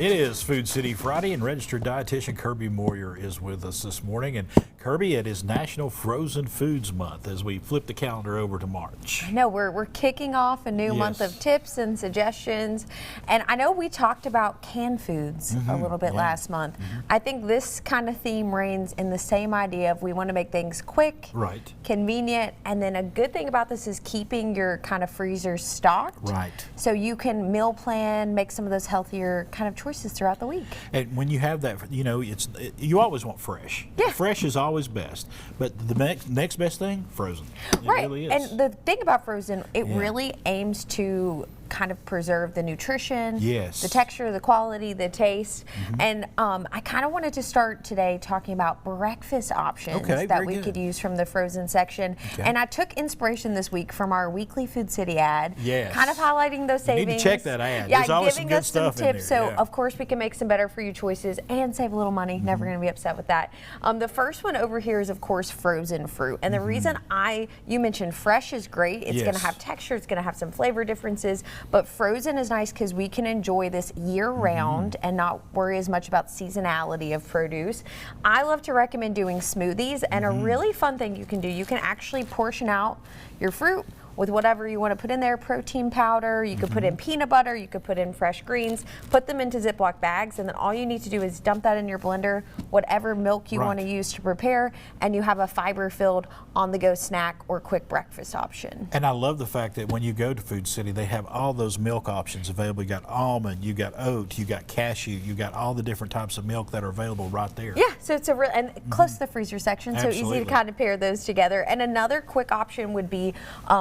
It is Food City Friday, and registered dietitian Kirby Moir is with us this morning. And Kirby, it is National Frozen Foods Month as we flip the calendar over to March. I know we're kicking off a new month of tips and suggestions, and I know we talked about canned foods a little bit last month. I think this kind of theme reigns in the same idea of we want to make things quick, convenient, and then a good thing about this is keeping your kind of freezer stocked, so you can meal plan, make some of those healthier kind of choices throughout the week. And when you have that, you know, you always want fresh. Yeah. Fresh is always best, but the next best thing, frozen. It really is. And the thing about frozen, it really aims to kind of preserve the nutrition, the texture, the quality, the taste. And I kind of wanted to start today talking about breakfast options that we could use from the frozen section. And I took inspiration this week from our weekly Food City ad, kind of highlighting those savings. You need to check that ad. Yeah, there's always giving some good us some stuff in tips. there. So of course we can make some better for you choices and save a little money. Never going to be upset with that. The first one over here is of course frozen fruit. And the reason you mentioned fresh is great. It's going to have texture. It's going to have some flavor differences. But frozen is nice because we can enjoy this year-round and not worry as much about seasonality of produce. I love to recommend doing smoothies, and a really fun thing you can do, you can actually portion out your fruit with whatever you want to put in there, protein powder, you could put in peanut butter, you could put in fresh greens, put them into Ziploc bags, and then all you need to do is dump that in your blender, whatever milk you want to use to prepare, and you have a fiber-filled on-the-go snack or quick breakfast option. And I love the fact that when you go to Food City, they have all those milk options available. You got almond, you got oat, you got cashew, you got all the different types of milk that are available right there. Yeah, so it's a real, and close to the freezer section, so easy to kind of pair those together. And another quick option would be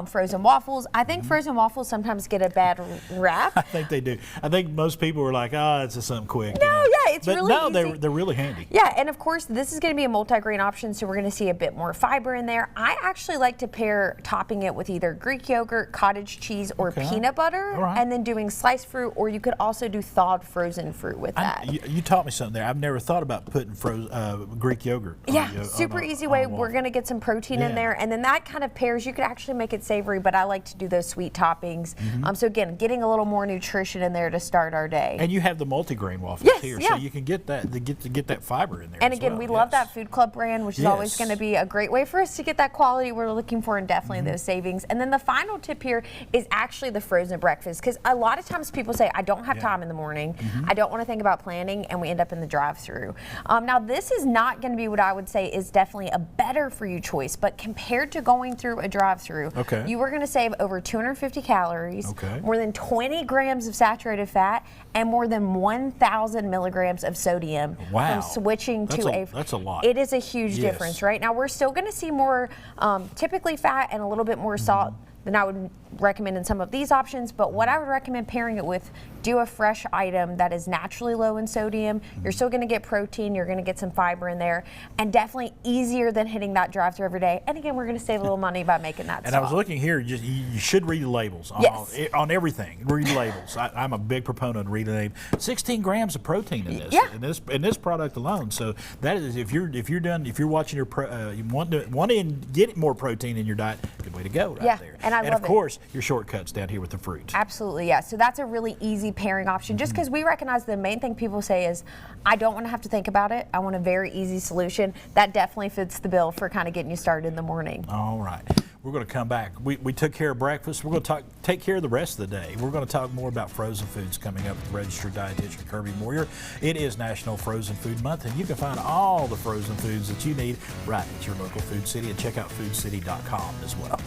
frozen waffles. I think frozen waffles sometimes get a bad rap. I think they do. I think most people are like, oh, it's just something quick. No, yeah, it's really easy. They're really handy. Yeah, and of course, this is going to be a multi-grain option, so we're going to see a bit more fiber in there. I actually like to pair topping it with either Greek yogurt, cottage cheese, or peanut butter, and then doing sliced fruit, or you could also do thawed frozen fruit with that. You taught me something there. I've never thought about putting Greek yogurt. Yeah, super easy way. We're going to get some protein in there, and then that kind of pairs. You could actually make it savory, but I like to do those sweet toppings. So again, getting a little more nutrition in there to start our day. And you have the multi-grain waffles here, so you can get that get that fiber in there. And again, we love that Food Club brand, which is always going to be a great way for us to get that quality we're looking for, and definitely those savings. And then the final tip here is actually the frozen breakfast, because a lot of times people say, I don't have time in the morning, I don't want to think about planning, and we end up in the drive-through. Now this is not going to be what I would say is definitely a better for you choice, but compared to going through a drive-through, you are going to save over 250 calories, more than 20 grams of saturated fat, and more than 1,000 milligrams of sodium from switching to that's a lot. It is a huge difference, right? Now we're still going to see more typically fat and a little bit more salt than I would recommend in some of these options, but what I would recommend pairing it with, do a fresh item that is naturally low in sodium. You're still going to get protein, you're going to get some fiber in there, and definitely easier than hitting that drive-through every day. And again, we're going to save a little money by making that And I was looking here, you should read the labels on everything. Read the labels. I'm a big proponent of reading the labels. 16 grams of protein in this, in this product alone. So that is, if you're watching your you want to get more protein in your diet, good way to go right there. And of course, your shortcuts down here with the fruits. Absolutely, yeah. So that's a really easy pairing option, just because we recognize the main thing people say is, I don't want to have to think about it. I want a very easy solution. That definitely fits the bill for kind of getting you started in the morning. All right. We're going to come back. We took care of breakfast. We're going to take care of the rest of the day. We're going to talk more about frozen foods coming up with registered dietitian Kirby Moir. It is National Frozen Food Month, and you can find all the frozen foods that you need right at your local Food City, and check out foodcity.com as well.